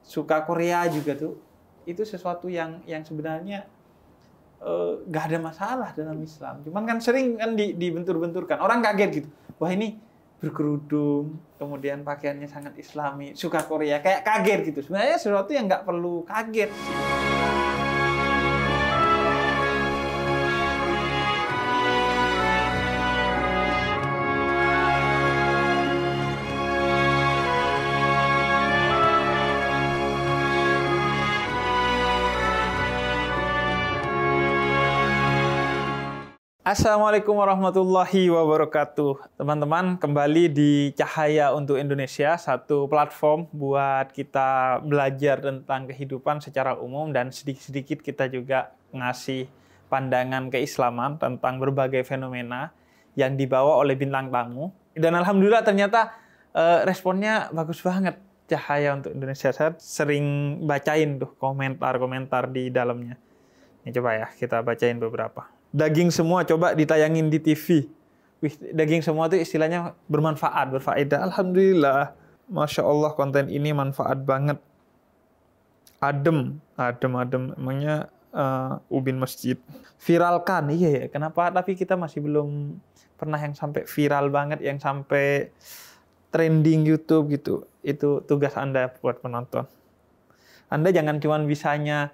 suka Korea juga tuh, itu sesuatu yang sebenarnya nggak ada masalah dalam Islam. Cuman kan sering kan dibentur-benturkan. Orang kaget gitu. Wah ini berkerudung, kemudian pakaiannya sangat Islami, suka Korea, kayak kaget gitu. Sebenarnya sesuatu yang nggak perlu kaget. Assalamualaikum warahmatullahi wabarakatuh. Teman-teman, kembali di Cahaya untuk Indonesia, satu platform buat kita belajar tentang kehidupan secara umum dan sedikit-sedikit kita juga ngasih pandangan keislaman tentang berbagai fenomena yang dibawa oleh bintang tamu. Dan alhamdulillah ternyata responnya bagus banget Cahaya untuk Indonesia. Saya sering bacain tuh komentar-komentar di dalamnya. Ini coba ya, kita bacain beberapa. Daging semua coba ditayangin di TV. Wih, daging semua itu istilahnya bermanfaat, berfaedah. Alhamdulillah. Masya Allah konten ini manfaat banget. Adem. Emangnya ubin masjid. Viralkan, iya ya. Kenapa? Tapi kita masih belum pernah yang sampai viral banget, yang sampai trending YouTube gitu. Itu tugas Anda buat penonton. Anda jangan cuma bisanya,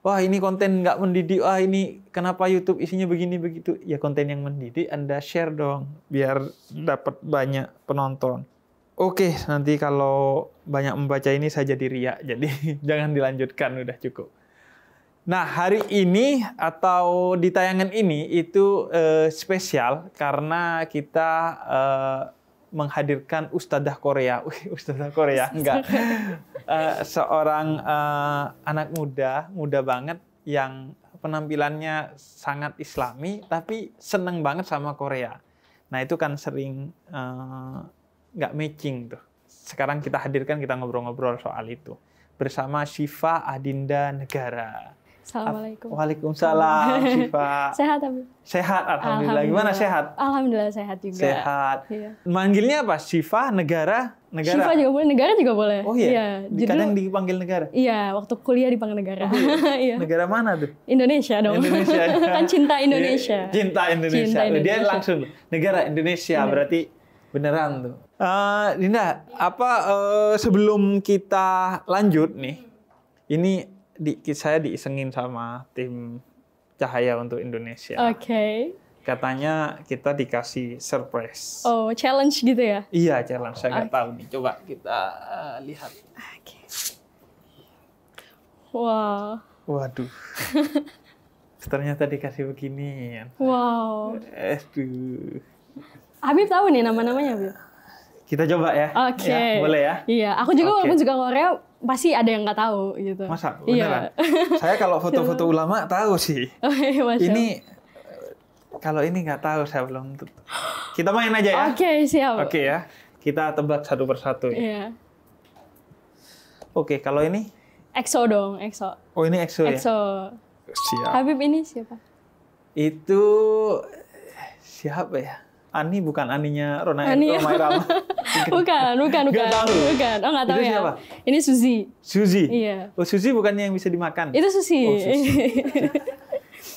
wah ini konten nggak mendidik, wah ini kenapa YouTube isinya begini begitu. Ya konten yang mendidik Anda share dong, biar dapat banyak penonton. Oke, nanti kalau banyak membaca ini saya jadi riak, jadi jangan dilanjutkan, udah cukup. Nah hari ini atau di tayangan ini itu spesial karena kita menghadirkan Ustadzah Korea. Ustadzah Korea, enggak. Seorang anak muda banget yang penampilannya sangat Islami, tapi seneng banget sama Korea. Nah itu kan sering nggak matching tuh. Sekarang kita hadirkan, kita ngobrol-ngobrol soal itu bersama Syifa Adinda Negara. Assalamualaikum. Waalaikumsalam, Syifa. Sehat, Abi? Sehat, alhamdulillah. Gimana sehat? Alhamdulillah sehat juga. Sehat. Iya. Manggilnya apa? Syifa, Negara? Syifa juga boleh, Negara juga boleh. Oh iya? Kadang dipanggil Negara? Iya, waktu kuliah dipanggil Negara. Oh, iya. Iya. Negara mana tuh? Indonesia dong. Indonesia. Kan cinta Indonesia. Cinta Indonesia. Cinta Indonesia. Dia langsung Negara Indonesia, berarti beneran tuh. Dinda, sebelum kita lanjut nih, ini saya diisengin sama tim Cahaya untuk Indonesia. Oke. Katanya kita dikasih surprise. Oh, challenge gitu ya? Iya, challenge. Saya nggak tahu nih. Coba kita lihat. Oke. Wow. Waduh. Ternyata dikasih begini. Wow. Aduh. Habib tahu nih nama-namanya, Habib? Kita coba ya. Oke. Ya, boleh ya? Iya, aku juga walaupun juga Korea, pasti ada yang nggak tahu gitu. Masa? Beneran? Iya. Saya kalau foto-foto ulama tahu sih. Oh, iya, ini kalau ini nggak tahu, saya belum. Kita main aja ya. Oke, siap. Oke ya. Kita tebak satu persatu ya. Iya. Oke, kalau ini? EXO dong, EXO. Oh, ini EXO ya? EXO. Siap. Habib ini siapa? Itu siapa ya? Ani bukan Aninya Romai Rama. Bukan. Nggak tahu. Bukan. Oh, nggak tahu itu ya. Siapa? Ini Suzy. Suzy. Iya. Oh, Suzy bukannya yang bisa dimakan? Itu Suzy. Oh, Suzy.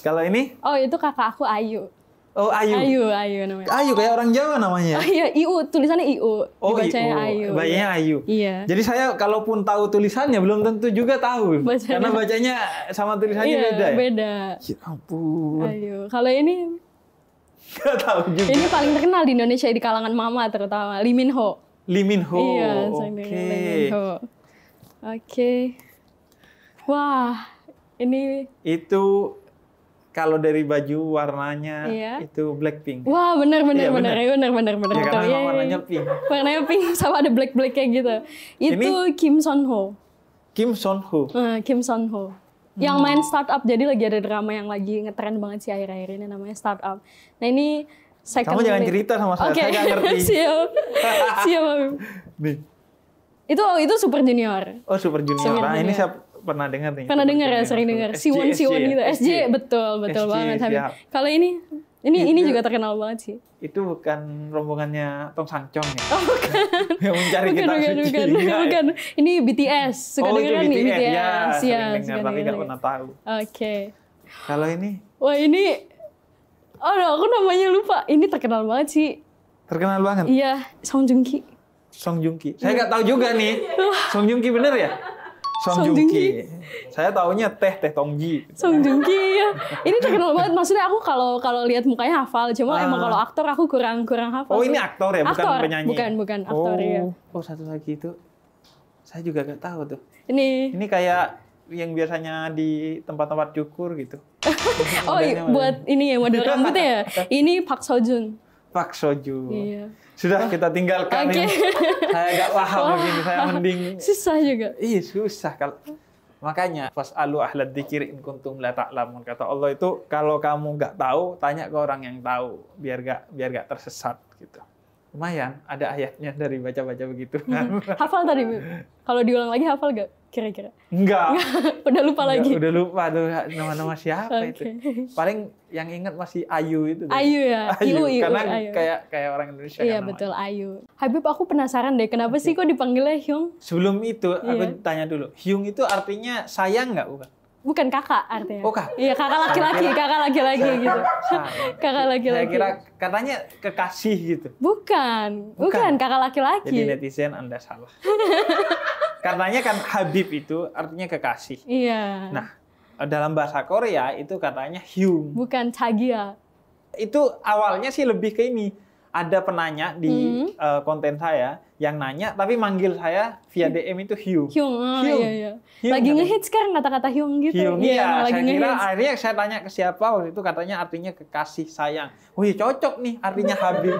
Kalau ini? Oh, itu kakak aku Ayu. Oh, Ayu. Ayu namanya. Ayu kayak orang Jawa namanya. Oh iya, Iu, tulisannya Iu. Oh, Dibacanya Iu. Ayu. Bacanya Ayu. Iya. Jadi saya kalaupun tahu tulisannya belum tentu juga tahu. Karena bacanya sama tulisannya beda ya? Beda. Ya ampun. Ayu. Kalau ini nggak tahu juga. ini paling terkenal di Indonesia di kalangan mama terutama, Lee Min Ho. Lee Min Ho. Iya, Oke. Lee Min Ho. Oke. Wah, ini itu kalau dari baju warnanya itu Blackpink. Wah, benar. Iya, benar. Ya, Karena memang warnanya pink. Warnanya pink sama ada black kayak gitu. Itu Kim Son Ho. Kim Son Ho. Kim Son Ho. Yang main startup, jadi lagi ada drama yang lagi ngetren banget sih akhir-akhir ini namanya Startup. Nah ini kamu jangan cerita sama saya, saya nggak ngerti. Siap. Nih. Itu Super Junior. Oh, Super Junior. Nah, ini saya pernah dengar nih. Pernah dengar ya, sering dengar. Siwon gitu. SJ, betul SJ, banget. siap. Kalau ini Ini juga terkenal banget sih. Itu bukan rombongannya Tong Sangcong ya? Oh, bukan. Yang mencari kitab suci. Bukan. Enggak, ya? Ini BTS. Suka itu denger kan nih BTS. BTS? Ya, sering dengar, suka tapi denger. nggak pernah tahu. Oke. Kalau ini Wah ini, aku namanya lupa. Ini terkenal banget sih. terkenal banget. Iya, Song Joong Ki. Song Joong Ki. Saya nggak tahu juga nih. Song Joong Ki bener ya? Song Song Joong Joong Ki. Ki. Saya taunya Teh Tongji. Song Joong Ki ya. Ini terkenal banget. Maksudnya aku kalau lihat mukanya hafal, cuma emang kalau aktor aku kurang hafal. Oh, sih. ini aktor ya, bukan Aktor, penyanyi. bukan aktor ya. Oh, satu lagi itu. Saya juga nggak tahu tuh. Ini Ini kayak yang biasanya di tempat-tempat cukur gitu. oh buat ini ya model rambut ya. Ini Park Seo Joon. Pak Soju. Iya. Sudah kita tinggalkan Oke. ini. Saya nggak paham begini. Saya mending. Susah juga. Iya susah kalau. Makanya fas'alu ahlad dzikri in kuntum la ta'lamun. Kata Allah itu kalau kamu nggak tahu, tanya ke orang yang tahu biar nggak tersesat gitu. Lumayan ada ayatnya dari baca-baca begitu. Hafal tadi, Bu? Kalau diulang lagi hafal gak kira-kira? Enggak. Udah lupa lagi. Udah lupa tuh nama-nama siapa Oke. itu. Paling yang ingat masih Ayu itu. Ayu ya. Ayu. Iu, Karena Ayu. kayak orang Indonesia. Iya kan namanya. betul, Ayu. Habib, aku penasaran deh, kenapa sih kok dipanggilnya Hyung? Sebelum itu aku Iya. tanya dulu. Hyung itu artinya sayang nggak bukan? Bukan kakak artinya. Oh, kakak. Iya, kakak laki-laki gitu. Kakak Saya laki-laki. kira katanya kekasih gitu. Bukan, kakak Jadi laki-laki. netizen Anda salah. Katanya kan Habib itu artinya kekasih. Iya. Nah, dalam bahasa Korea itu katanya Hyung. Bukan Chagia. Itu awalnya sih lebih ke ini. Ada penanya di konten saya yang nanya tapi manggil saya via DM itu Hyung. Hyung, Hyung. iya. Hyung Lagi katanya. ngehits sekarang kata-kata Hyung gitu. Hyung, Iya, iya. emang Saya lagi kira ngehits. akhirnya saya tanya ke siapa waktu itu katanya artinya kekasih sayang. Wih cocok nih artinya Habib.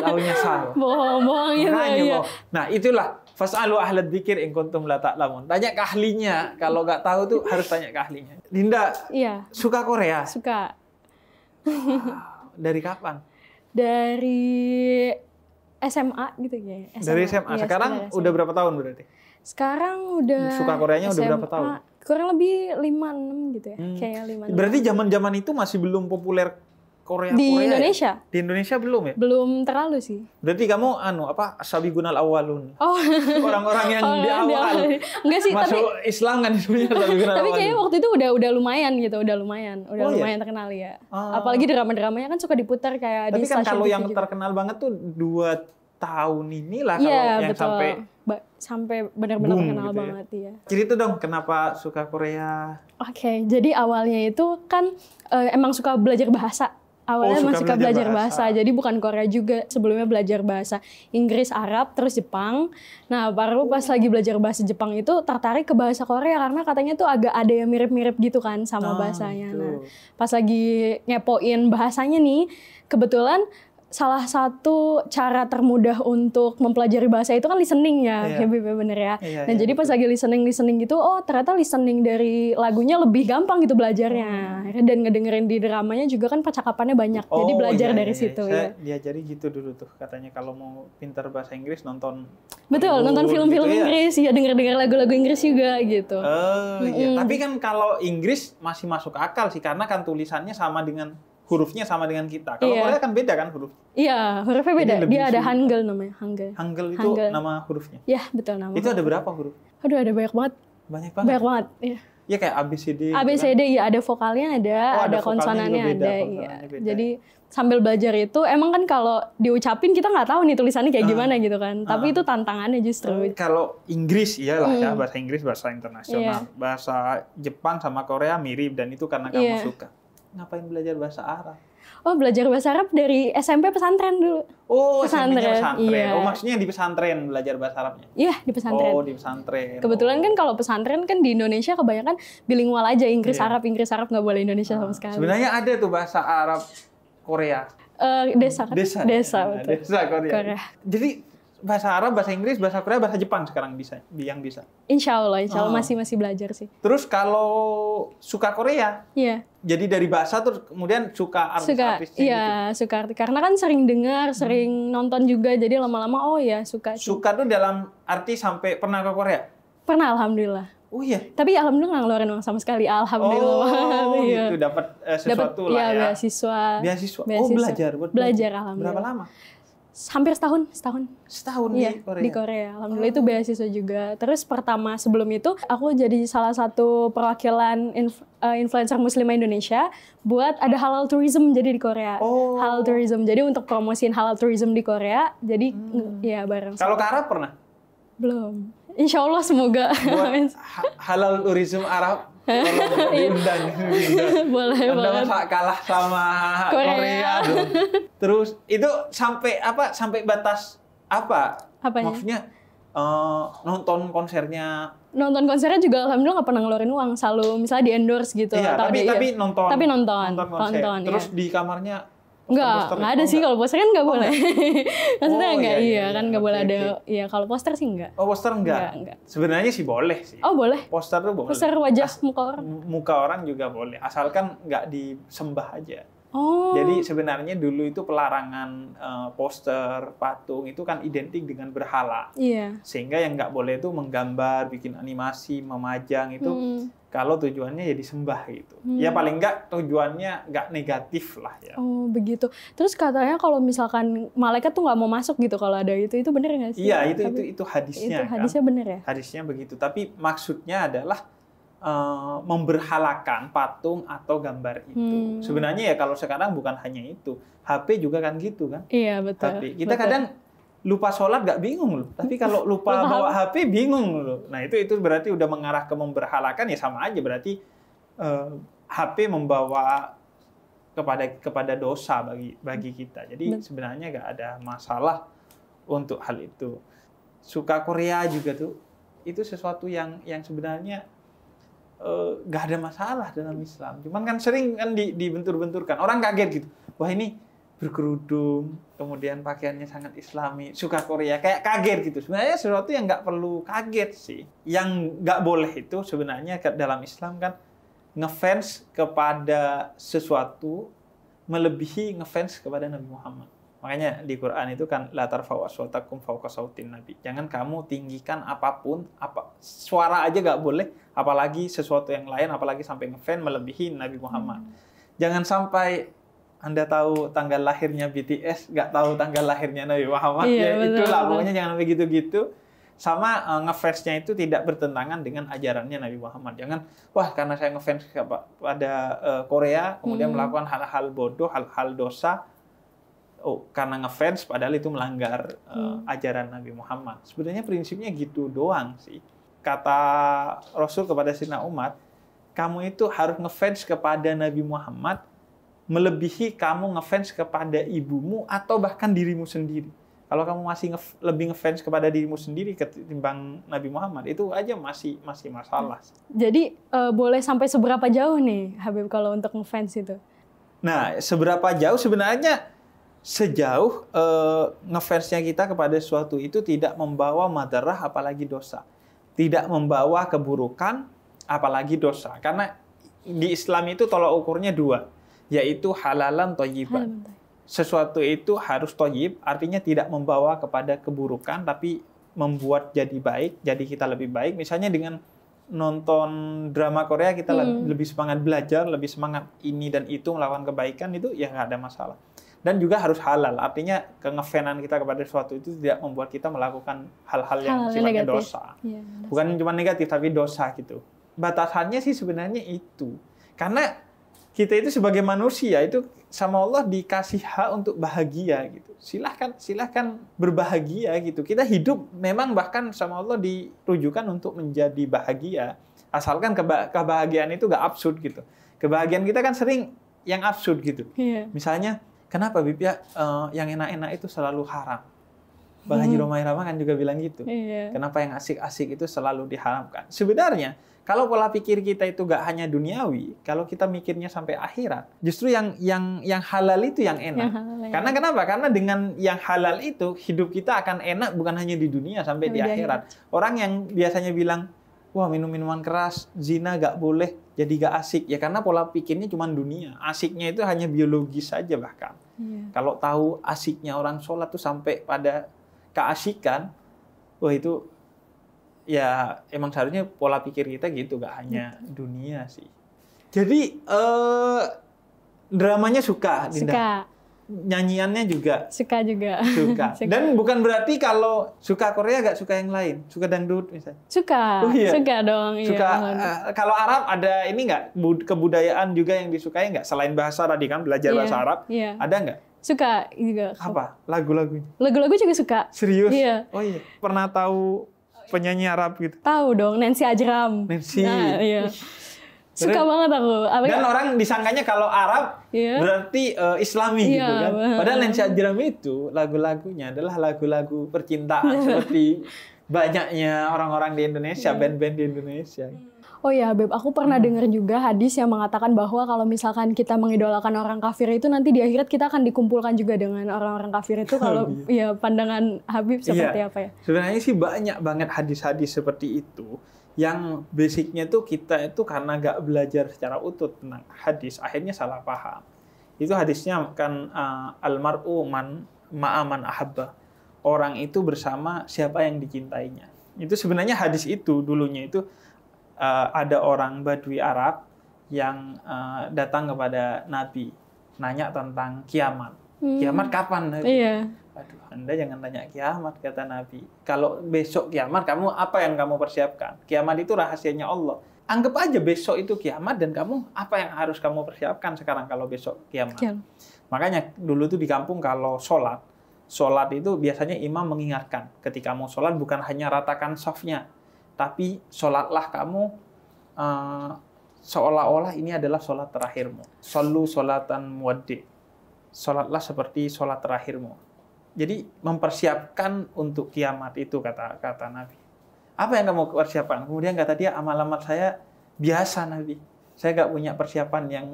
Tahunya salah. Bohong gitu Makanya, ya. Bo. Nah itulah fas'alu ahlad dzikir in kuntum la ta'lamun. Tanya ke ahlinya. Kalau nggak tahu tuh harus tanya ke ahlinya. Dinda Iya, suka Korea? suka. Dari kapan? Dari SMA gitu ya. Dari SMA. Iya, Sekarang sekitar SMA. udah berapa tahun berarti? Sekarang udah Suka Koreanya udah berapa SMA, tahun? Kurang lebih 5-6 gitu ya. Kayaknya 5-6. Berarti zaman-zaman itu masih belum populer Korea. Di Korea, Indonesia? Ya? Di Indonesia belum ya? Belum terlalu sih. Berarti kamu Sabiqunal awwalun. Oh. Orang-orang yang di awal. Enggak sih, Masuk Islam kan sebenarnya Sabiqunal tapi awwalun. kayaknya waktu itu udah lumayan gitu, udah lumayan Oh, iya? terkenal ya. Ah. Apalagi drama-dramanya kan suka diputar kayak Tapi di kan stasiun kalau TV yang juga. terkenal banget tuh 2 tahun inilah kalau Iya, yang betul. Sampai benar-benar boom terkenal gitu ya. banget ya. Cerita dong kenapa suka Korea? Oke, jadi awalnya itu kan emang suka belajar bahasa. Awalnya Oh, emang suka suka belajar belajar bahasa. Jadi bukan Korea juga. Sebelumnya belajar bahasa Inggris, Arab, terus Jepang. Nah, baru pas lagi belajar bahasa Jepang itu tertarik ke bahasa Korea karena katanya tuh agak ada yang mirip-mirip gitu kan sama bahasanya. Gitu. Nah, pas lagi ngepoin bahasanya nih, kebetulan salah satu cara termudah untuk mempelajari bahasa itu kan listening ya, Iya. Habib, bener ya. Iya, Nah, iya, jadi pas lagi listening gitu, oh ternyata listening dari lagunya lebih gampang gitu belajarnya. Dan ngedengerin di dramanya juga kan percakapannya banyak, jadi belajar iya, dari iya. situ Saya ya. diajari gitu dulu tuh. Katanya kalau mau pintar bahasa Inggris nonton Betul, Hollywood nonton film-film gitu ya. Inggris, ya denger-denger lagu-lagu Inggris juga gitu. Oh iya, tapi kan kalau Inggris masih masuk akal sih karena kan tulisannya sama dengan hurufnya sama dengan kita. Kalau Iya. Korea kan beda kan huruf. Iya, hurufnya beda. Jadi lebih Dia ada sulit. Hangul namanya, Hangul. Hangul itu Hangul. nama hurufnya. Ya, betul nama. Itu ada berapa huruf? Aduh, ada banyak banget. Banyak banget. Banyak banget. Iya. Ya kayak ABCD. gitu A, B, kan. C, D, ya ada vokalnya ada, Oh, ada ada vokalnya konsonannya juga beda, ada. Iya. konsonannya beda. Jadi sambil belajar itu emang kan kalau diucapin kita nggak tahu nih tulisannya kayak gimana gitu kan. Tapi itu tantangannya justru. Kalau Inggris iyalah ya, bahasa Inggris bahasa internasional. Iya. Bahasa Jepang sama Korea mirip dan itu karena kamu Iya. suka. Ngapain belajar bahasa Arab? Oh, belajar bahasa Arab dari SMP pesantren dulu. Oh, SMP-nya Pesantren, pesantren. iya. Oh, maksudnya di pesantren belajar bahasa Arabnya? Iya, di pesantren. Oh, di pesantren. Kebetulan kan kalau pesantren kan di Indonesia kebanyakan bilingual aja, Inggris Iya. Arab nggak boleh Indonesia sama sekali. Sebenarnya ada tuh bahasa Arab Korea. Desa kan? Desa. Desa, Nah, betul. Desa Korea. Korea. Jadi bahasa Arab, bahasa Inggris, bahasa Korea, bahasa Jepang sekarang yang bisa. Insya Allah masih belajar sih. Terus kalau suka Korea, Iya. jadi dari bahasa terus kemudian suka Suka, artis-artisnya gitu. iya suka karena kan sering dengar, sering nonton juga, jadi lama-lama oh ya suka. Suka tuh dalam arti sampai pernah ke Korea? Pernah, alhamdulillah. Oh iya. Tapi alhamdulillah nggak ngeluarin uang sama sekali. Alhamdulillah. Oh, iya. gitu dapat sesuatu Dapat lah ya. beasiswa. Beasiswa. Oh, Beasiswa. belajar. Belajar alhamdulillah. Berapa lama? Hampir setahun. Setahun Iya, di Korea. di Korea. Alhamdulillah itu beasiswa juga. Terus pertama sebelum itu aku jadi salah satu perwakilan influencer muslimah Indonesia buat ada halal tourism jadi di Korea. Oh. Halal tourism. Jadi untuk promosiin halal tourism di Korea. Jadi ya bareng. Kalau ke Arab pernah? Belum. Insya Allah semoga. Buat halal tourism Arab. Kalau diundang. Boleh Anda banget. masa kalah sama Korea dong. Terus itu sampai batas apa? Apanya? Maksudnya nonton konsernya. Nonton konsernya juga alhamdulillah nggak pernah ngeluarin uang, selalu misalnya di endorse gitu. Iya, atau tapi nonton. Tapi nonton konser. iya. Terus di kamarnya Nggak ada sih kalau poster kan nggak boleh. Maksudnya Oh, nggak, iya, kan nggak oke, boleh ada. oke. Iya kalau poster sih nggak. Oh, poster enggak? Enggak. Sebenarnya sih boleh sih. Oh boleh. Poster tuh boleh. Poster wajah muka orang. Muka orang juga boleh, asalkan nggak disembah aja. Oh. Jadi sebenarnya dulu itu pelarangan poster, patung itu kan identik dengan berhala. Iya. Sehingga yang nggak boleh itu menggambar, bikin animasi, memajang itu kalau tujuannya ya disembah gitu. Ya paling nggak tujuannya nggak negatif lah ya. Oh begitu. Terus katanya kalau misalkan malaikat tuh nggak mau masuk gitu kalau ada itu bener nggak sih? Iya itu hadisnya. Itu hadisnya kan? bener ya? Hadisnya begitu. Tapi maksudnya adalah memberhalakan patung atau gambar itu. Sebenarnya ya kalau sekarang bukan hanya itu, HP juga kan gitu kan? Iya betul. Tapi kita kadang lupa sholat nggak bingung loh. Tapi kalau lupa bawa HP bingung loh. Nah itu berarti udah mengarah ke memberhalakan ya sama aja berarti HP membawa kepada dosa bagi kita. Jadi sebenarnya nggak ada masalah untuk hal itu. Suka Korea juga tuh itu sesuatu yang sebenarnya nggak ada masalah dalam Islam. Cuman kan sering kan dibentur-benturkan. Orang kaget gitu. Wah ini berkerudung, kemudian pakaiannya sangat Islami, suka Korea, kayak kaget gitu. Sebenarnya sesuatu yang nggak perlu kaget sih. Yang nggak boleh itu sebenarnya dalam Islam kan ngefans kepada sesuatu melebihi ngefans kepada Nabi Muhammad. Makanya di Quran itu kan la tarfa'u aswatakum fawqa sautin nabi. Jangan kamu tinggikan apapun, suara aja nggak boleh, apalagi sesuatu yang lain, apalagi sampai ngefans melebihi Nabi Muhammad. Jangan sampai Anda tahu tanggal lahirnya BTS, nggak tahu tanggal lahirnya Nabi Muhammad. Iya, Ya itulah pokoknya jangan begitu-gitu. Sama ngefansnya itu tidak bertentangan dengan ajarannya Nabi Muhammad. Jangan, wah karena saya ngefans pada Korea, kemudian melakukan hal-hal bodoh, hal-hal dosa. Oh, karena ngefans padahal itu melanggar ajaran Nabi Muhammad. Sebenarnya prinsipnya gitu doang sih. Kata Rasul kepada Sayyidina Umar, kamu itu harus ngefans kepada Nabi Muhammad melebihi kamu ngefans kepada ibumu atau bahkan dirimu sendiri. Kalau kamu masih lebih ngefans kepada dirimu sendiri ketimbang Nabi Muhammad, itu aja masih masalah. Jadi boleh sampai seberapa jauh nih Habib kalau untuk ngefans itu? Nah, seberapa jauh sebenarnya sejauh ngefansnya kita kepada sesuatu itu tidak membawa madarah apalagi dosa. Tidak membawa keburukan apalagi dosa. Karena di Islam itu tolak ukurnya dua, yaitu halalan thayyiban. Sesuatu itu harus thayyib, artinya tidak membawa kepada keburukan, tapi membuat jadi baik, jadi kita lebih baik. Misalnya dengan nonton drama Korea, kita lebih semangat belajar, lebih semangat ini dan itu, melakukan kebaikan, itu ya nggak ada masalah. Dan juga harus halal, artinya kengefanan kita kepada sesuatu itu tidak membuat kita melakukan hal-hal yang sifatnya dosa. Ya, bukan cuma negatif, tapi dosa gitu. Batasannya sih sebenarnya itu. Karena kita itu sebagai manusia, itu sama Allah dikasih hak untuk bahagia gitu. Silahkan berbahagia gitu. Kita hidup memang bahkan sama Allah ditujukan untuk menjadi bahagia. Asalkan kebahagiaan itu gak absurd gitu. Kebahagiaan kita kan sering yang absurd gitu. Yeah. Misalnya, kenapa Bib ya yang enak-enak itu selalu haram? Bang Haji Romai Rama kan juga bilang gitu. Yeah. Kenapa yang asik-asik itu selalu diharamkan? Sebenarnya, kalau pola pikir kita itu gak hanya duniawi, kalau kita mikirnya sampai akhirat, justru yang halal itu yang enak. Karena kenapa? Karena dengan yang halal itu, hidup kita akan enak bukan hanya di dunia sampai di akhirat. Orang yang biasanya bilang, wah minum minuman keras, zina gak boleh, jadi gak asik. Ya karena pola pikirnya cuma dunia. Asiknya itu hanya biologis saja bahkan. Kalau tahu asiknya orang sholat tuh sampai pada keasikan, wah itu ya emang seharusnya pola pikir kita gitu, gak hanya dunia sih. Jadi dramanya suka, Dinda. Suka. Nyanyiannya juga Suka juga. suka. Suka. Dan bukan berarti kalau suka Korea gak suka yang lain, suka dangdut misalnya. Suka. Oh, iya. Suka dong. Suka. Iya. Kalau Arab ada ini nggak kebudayaan juga yang disukai nggak selain bahasa tadi kan belajar Iya, bahasa Arab? iya. Ada nggak? Suka juga. Apa? Lagu-lagunya? Lagu-lagu juga suka. Serius? Iya. Oh iya. Pernah tahu penyanyi Arab gitu? Tahu dong, Nancy Ajram. Nancy. Nah, iya. Suka Terus- banget aku. Dan orang disangkanya kalau Arab Iya. berarti Islami Iya, gitu kan. benar. Padahal Nancy Ajram itu lagu-lagunya adalah lagu-lagu percintaan seperti banyaknya orang-orang di Indonesia, band-band di Indonesia. Oh ya, Beb, aku pernah dengar juga hadis yang mengatakan bahwa kalau misalkan kita mengidolakan orang kafir itu nanti di akhirat kita akan dikumpulkan juga dengan orang-orang kafir itu kalau ya pandangan Habib seperti Iya. apa ya? Sebenarnya sih banyak banget hadis-hadis seperti itu yang basicnya tuh kita itu karena nggak belajar secara utuh tentang hadis, akhirnya salah paham. Itu hadisnya kan almar'u man ma'aman ahabba. Orang itu bersama siapa yang dicintainya. Itu sebenarnya hadis itu dulunya itu ada orang Badui Arab yang datang kepada Nabi nanya tentang kiamat. Kiamat kapan, Nabi? Iya. Aduh, Anda jangan tanya kiamat, kata Nabi. Kalau besok kiamat, kamu apa yang kamu persiapkan? Kiamat itu rahasianya Allah. Anggap aja besok itu kiamat dan kamu apa yang harus kamu persiapkan sekarang kalau besok kiamat. Makanya dulu tuh di kampung kalau sholat itu biasanya imam mengingatkan ketika mau sholat bukan hanya ratakan shafnya, tapi sholatlah kamu seolah-olah ini adalah sholat terakhirmu. Shollu sholatan muwaddi. Sholatlah seperti sholat terakhirmu. Jadi mempersiapkan untuk kiamat itu kata Nabi. Apa yang kamu persiapkan? Kemudian kata dia, amal-amal saya biasa Nabi. Saya nggak punya persiapan yang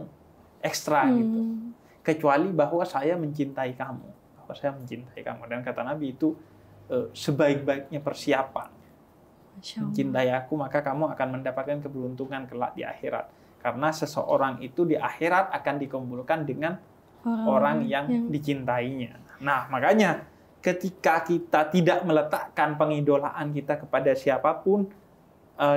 ekstra gitu. Kecuali bahwa saya mencintai kamu. Bahwa saya mencintai kamu. Dan kata Nabi itu sebaik-baiknya persiapan. Mencintai aku, maka kamu akan mendapatkan keberuntungan kelak di akhirat. Karena seseorang itu di akhirat akan dikumpulkan dengan orang yang dicintainya. Nah, makanya ketika kita tidak meletakkan pengidolaan kita kepada siapapun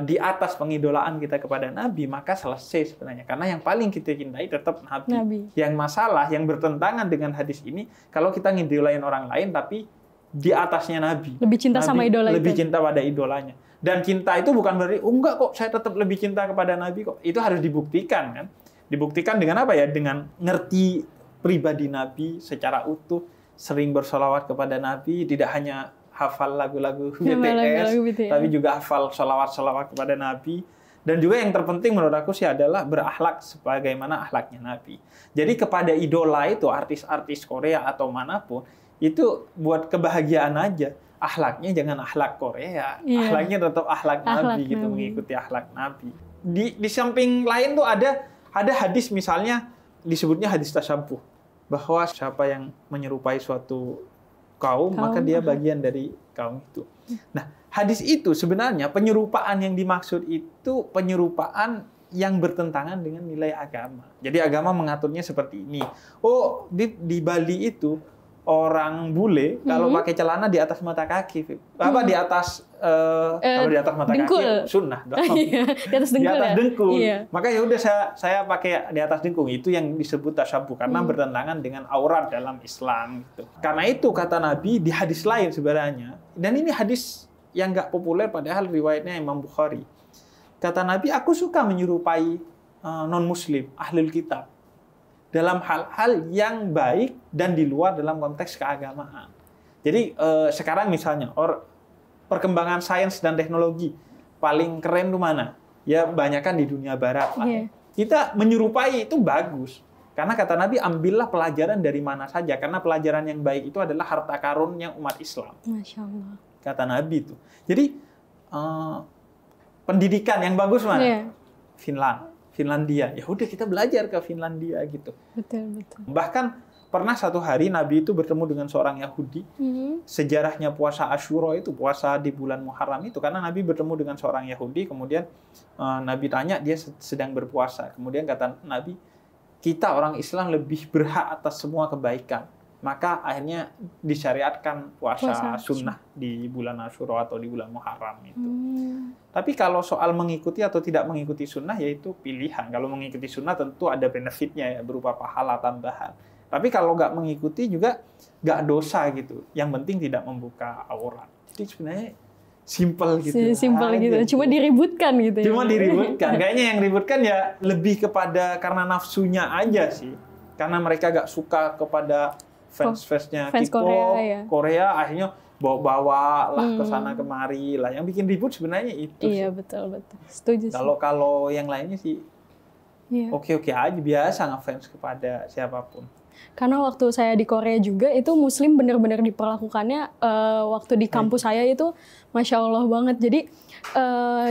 di atas pengidolaan kita kepada Nabi, maka selesai sebenarnya. Karena yang paling kita cintai tetap Nabi. Yang masalah, yang bertentangan dengan hadis ini, kalau kita ngidolain orang lain tapi di atasnya Nabi. Lebih cinta Nabi sama idola lebih itu. cinta pada idolanya. Dan cinta itu bukan berarti, enggak kok, saya tetap lebih cinta kepada Nabi kok. Itu harus dibuktikan kan. Dibuktikan dengan apa ya? Dengan ngerti pribadi Nabi secara utuh, sering bersolawat kepada Nabi, tidak hanya hafal lagu-lagu BTS, tapi juga hafal solawat-solawat kepada Nabi. Dan juga yang terpenting menurut aku sih adalah berakhlak sebagaimana akhlaknya Nabi. Jadi kepada idola itu, artis-artis Korea atau manapun, itu buat kebahagiaan aja. Akhlaknya jangan akhlak Korea, akhlaknya tetap akhlak Nabi gitu, mengikuti akhlak Nabi. Di samping lain tuh ada hadis misalnya disebutnya hadis tasyabuh, bahwa siapa yang menyerupai suatu kaum maka dia bagian dari kaum itu. Nah, hadis itu sebenarnya penyerupaan yang dimaksud itu penyerupaan yang bertentangan dengan nilai agama. Jadi agama mengaturnya seperti ini. Oh, di Bali itu orang bule kalau pakai celana di atas mata kaki, apa di atas kalau di atas mata dengkul. kaki sunnah dong. Di atas Di dengkul. atas dengkul. Iya. Maka ya udah saya pakai di atas dengkul, itu yang disebut tasyabuh karena bertentangan dengan aurat dalam Islam gitu. Karena itu kata Nabi di hadis lain sebenarnya, dan ini hadis yang nggak populer padahal riwayatnya Imam Bukhari. Kata Nabi, aku suka menyerupai non-muslim, ahlul kitab, dalam hal-hal yang baik dan di luar dalam konteks keagamaan. Jadi sekarang misalnya perkembangan sains dan teknologi paling keren tuh mana? Ya banyakkan di dunia barat lah. Kita menyerupai itu bagus. Karena kata Nabi, ambillah pelajaran dari mana saja. Karena pelajaran yang baik itu adalah harta karunnya umat Islam. Masya Allah. Kata Nabi itu. Jadi pendidikan yang bagus mana? Finlandia. Ya udah kita belajar ke Finlandia gitu. Betul. Bahkan pernah satu hari Nabi itu bertemu dengan seorang Yahudi. Sejarahnya puasa Asyura itu, puasa di bulan Muharram itu, karena Nabi bertemu dengan seorang Yahudi, kemudian Nabi tanya, dia sedang berpuasa. Kemudian kata Nabi, kita orang Islam lebih berhak atas semua kebaikan maka akhirnya disyariatkan puasa sunnah di bulan Asyura atau di bulan Muharram itu. Tapi kalau soal mengikuti atau tidak mengikuti sunnah, yaitu pilihan. Kalau mengikuti sunnah tentu ada benefitnya ya, berupa pahala tambahan. Tapi kalau nggak mengikuti juga nggak dosa gitu. Yang penting tidak membuka aurat. Jadi sebenarnya simple gitu. Simple gitu. Cuma diributkan gitu. Cuma diributkan. Kayaknya yang ributkan ya lebih kepada karena nafsunya aja sih. Karena mereka nggak suka kepada fans-fansnya fans K-pop, Korea akhirnya bawa-bawa lah ke sana kemari lah. Yang bikin ribut sebenarnya itu. Iya, sih. betul. Setuju sih. Kalau yang lainnya sih oke-oke aja, biasa ngefans kepada siapapun. Karena waktu saya di Korea juga itu Muslim benar-benar diperlakukannya waktu di kampus saya itu Masya Allah banget. Jadi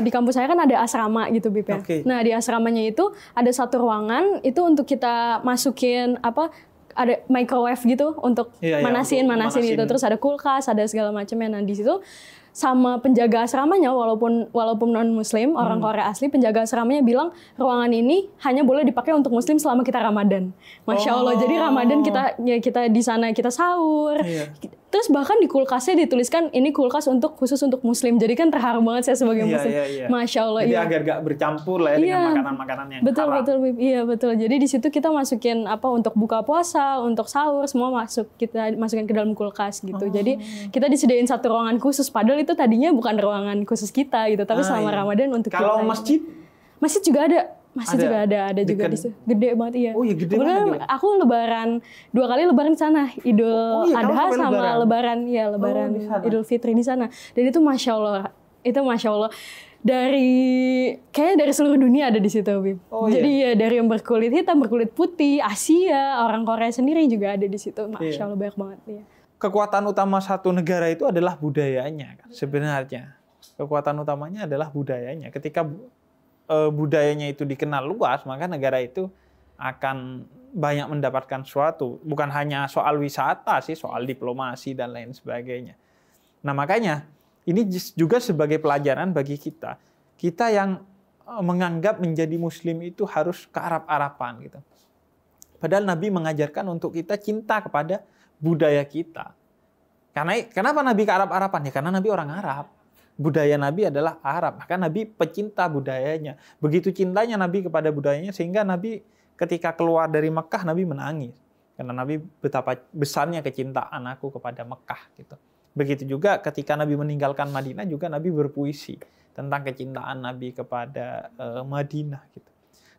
di kampus saya kan ada asrama gitu, Bip ya. Nah di asramanya itu ada satu ruangan itu untuk kita masukin ada microwave gitu untuk manasin itu, terus ada kulkas, ada segala macamnya. Nah di situ sama penjaga asramanya, walaupun non Muslim, orang Korea asli, penjaga asramanya bilang ruangan ini hanya boleh dipakai untuk Muslim selama kita Ramadan. Masya Allah, jadi Ramadan kita di sana kita sahur. Terus bahkan di kulkasnya dituliskan ini kulkas khusus untuk Muslim. Jadi kan terharu banget saya sebagai Muslim. Masya Allah. Jadi agar gak bercampur lah ya dengan makanan-makanan yang haram. Betul, iya betul. Jadi di situ kita masukin untuk buka puasa, untuk sahur, semua kita masukin ke dalam kulkas gitu. Jadi kita disediain satu ruangan khusus. Padahal itu tadinya bukan ruangan khusus kita gitu, tapi selama Ramadan untuk kita. Kalau masjid juga ada. Juga ada juga di situ. Gede banget iya. Oh iya, gede banget. Aku lebaran 2 kali lebaran di sana. Idul Adha sama lebaran Idul Fitri di sana. Dan itu Masya Allah. Kayaknya dari seluruh dunia ada di situ, Bim. Jadi ya dari yang berkulit hitam, berkulit putih, Asia, orang Korea sendiri juga ada di situ. Masya Allah banyak banget ya. Kekuatan utama satu negara itu adalah budayanya kan sebenarnya. Kekuatan utamanya adalah budayanya. Ketika budayanya itu dikenal luas, maka negara itu akan banyak mendapatkan sesuatu. Bukan hanya soal wisata sih, soal diplomasi dan lain sebagainya. Nah makanya ini juga sebagai pelajaran bagi kita. Kita yang menganggap menjadi Muslim itu harus kearab-arapan gitu. Padahal Nabi mengajarkan untuk kita cinta kepada budaya kita. Kenapa Nabi kearab-arapan? Ya karena Nabi orang Arab. Budaya Nabi adalah Arab, maka Nabi pecinta budayanya. Begitu cintanya Nabi kepada budayanya, sehingga Nabi ketika keluar dari Mekah, Nabi menangis. Karena Nabi betapa besarnya kecintaan aku kepada Mekah. Gitu. Begitu juga ketika Nabi meninggalkan Madinah, juga Nabi berpuisi tentang kecintaan Nabi kepada Madinah. Gitu.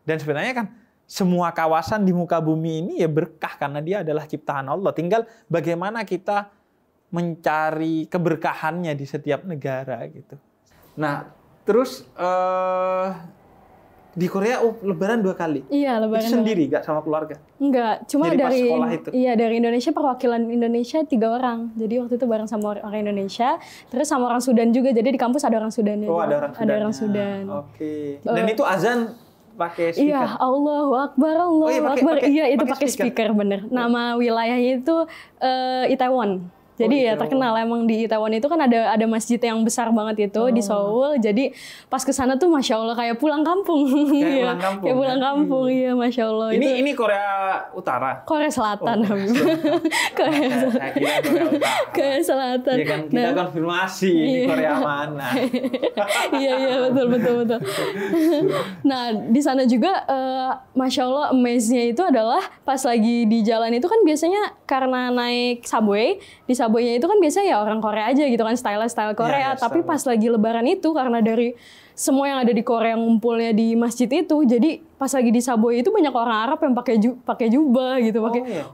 Dan sebenarnya kan, semua kawasan di muka bumi ini ya berkah, karena dia adalah ciptaan Allah. Tinggal bagaimana kita mencari keberkahannya di setiap negara gitu. Nah, terus di Korea Lebaran 2 kali. Iya, Lebaran. Itu sendiri gak sama keluarga? Enggak, cuma jadi dari sekolah itu. Iya, dari Indonesia, perwakilan Indonesia 3 orang. Jadi waktu itu bareng sama orang Indonesia, terus sama orang Sudan juga. Jadi di kampus ada orang Sudannya. Ada orang Sudan. Ada orang Sudan. Oke. Dan itu azan pakai speaker. Iya, Allahu Akbar, Allahu Akbar. Iya, itu pakai speaker bener. Nama wilayahnya itu Itaewon. Jadi ya terkenal emang di Itaewon itu kan ada masjid yang besar banget itu di Seoul. Jadi pas ke sana tuh Masya Allah kayak pulang kampung. Kayak pulang kampung, iya Masya Allah. Ini Korea Utara? Korea Selatan. Korea Selatan. Ya kan kita konfirmasi ini Korea mana. Iya betul. Nah di sana juga Masya Allah amaze-nya itu adalah pas lagi di jalan itu kan biasanya karena naik subway, di subway-nya itu kan biasanya ya orang Korea aja gitu kan, style Korea. Tapi pas lagi Lebaran itu karena dari semua yang ada di Korea ngumpulnya di masjid itu, jadi pas lagi di subway itu banyak orang Arab yang pakai jubah gitu,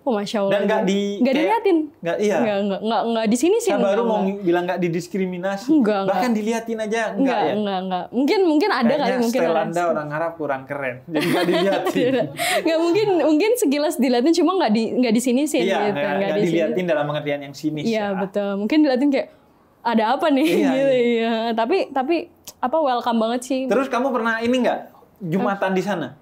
Masya Allah. Dan nggak diliatin. Nggak di sini sih. Saya baru mau bilang nggak didiskriminasi. Bahkan diliatin aja enggak. Mungkin ada kali, mungkin ada. Anda orang Arab kurang keren, jadi nggak diliatin. Nggak mungkin sekilas diliatin, cuma nggak di sini sih. Iya, gitu. Nggak diliatin dalam pengertian yang sinis. Iya betul. Mungkin diliatin kayak ada apa nih? Iya. Tapi welcome banget sih. Terus kamu pernah ini nggak Jumatan di sana?